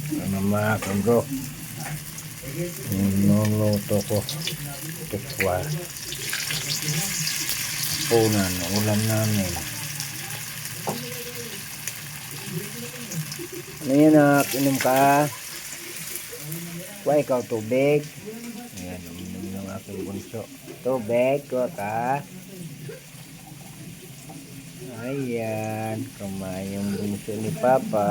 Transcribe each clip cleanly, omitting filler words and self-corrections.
Ano mga kabro, niluluto ko tikwa punan, ulam namin. Ano yan nak, inom ka? Kuha ikaw tubig. Ayan, uminom ng aking bunso. Tubig, kuha ka. Ayan, kumain yung bunso ni Papa.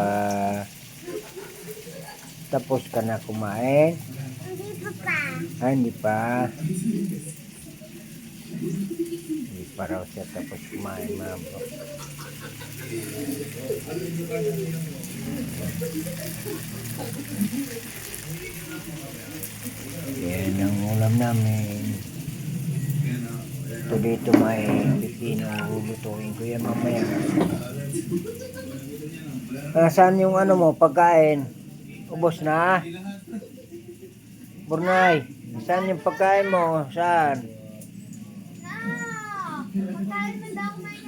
Tapos ka na kumain? Hindi pa pa. Hindi pa. Hindi pa raw siya tapos kumain, mga bro. Yan ang ulam namin. Ito dito may pipino. Lulutuin ko yan mamaya. Saan yung ano mo, pagkain? Ubos na? Burnay, saan yung pagkain mo? Saan? Pagkain mo daw may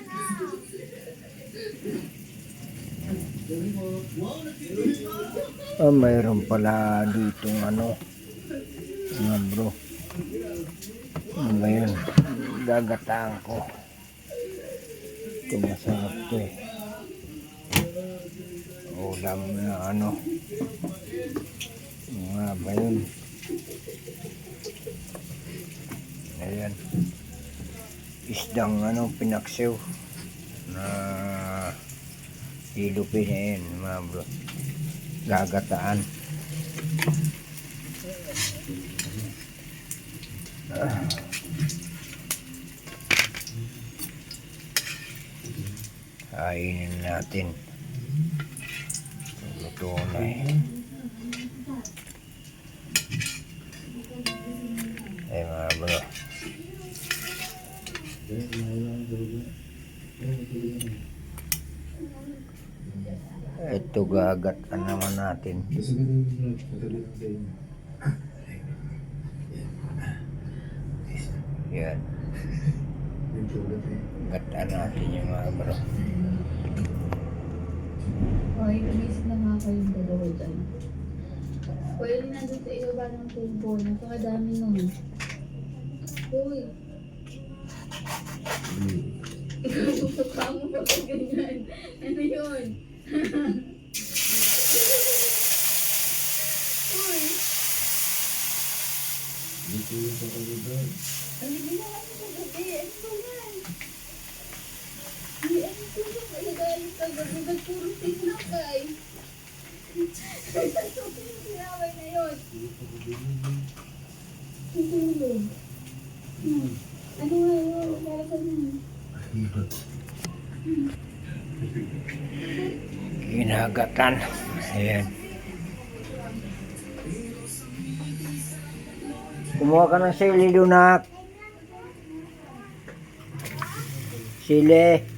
Mayroon pala ditong ano, mga bro. Ano ba yun? Gagataan ko. Ito masarap to eh. Ulam na ano. Mga ba yun? Ayan. Isdang ano, pinaksiw na hilupin na yun, mga bro. Gagataan. Kainin natin. Luto na eh. Ay mga bro. Ito gagatan naman natin. Yan. Gatan natin yung mga bro. Okay, umis na nga kayong dalawa dyan. Pwede na doon sa ibaba ng tubo. Napakadami nun. Uy. Ikaw sa mo pa ka ganyan. Ano yun? Uy. Ano ginawa mo sa gabi? Ano ba yan? Ay, ano po ba? Nagalit ka gabi. Puro tinapay. Tinapay na yun. Tutulog. Ano nga yun? Para sa mga. Ginagatan. Ayan. Kumuha ka ng sili, Lunak. Sili.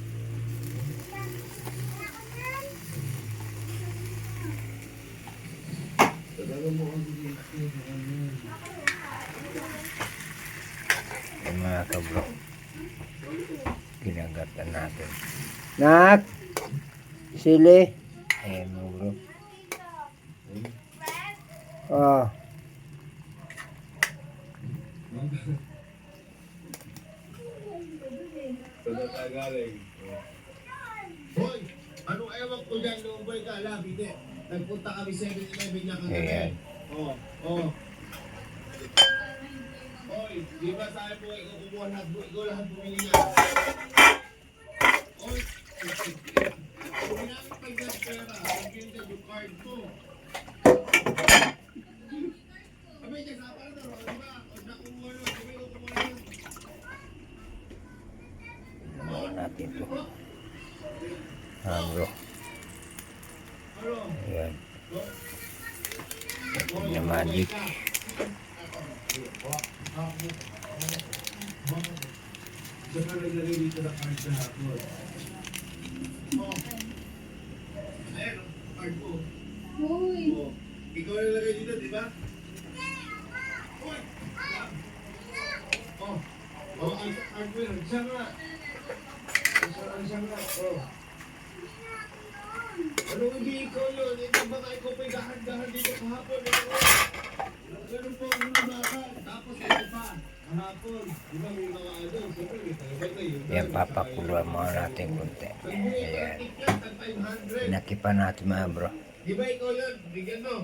Ay mga kabro. Ginagatan natin. Nak! Sili. Ayan mga bro. Oh. Hoy, anong ewan ko dyan noong boy ka, labi, de. Nagpunta kami 7-Eleven niya kagabi. Ayan. Oh. Hoy, di ba sabi mo, ikaw kumuha na, ikaw lahat bumili niya. Hoy, kung ginamit pag pera, magiging dyan yung card mo. Abay, dyan sa para daw, di ba? Huwag na kumuha nun, di ba ikaw kumuha nun? Ginawa natin to. Bro. Ayan. Ating na magic. Saka naglagay dito na card sa hapon. Ayan, card mo. Uy. Ikaw na nilagay dito, di ba? Ang card mo yun. Siya nga. Siya nga. Anong hindi ikaw yun? Ito baka ikaw pa'y dahan-dahan dito kahapon. Ganun po ang lumakan. Tapos ito pa, kahapon. Di ba may mga ano? Siyempre, may talaga kayo. Yan, papakuluan muna natin konti. Ayan. Tag 500. Pinakipan natin mga bro. Di ba ikaw yun? Bigyan mo.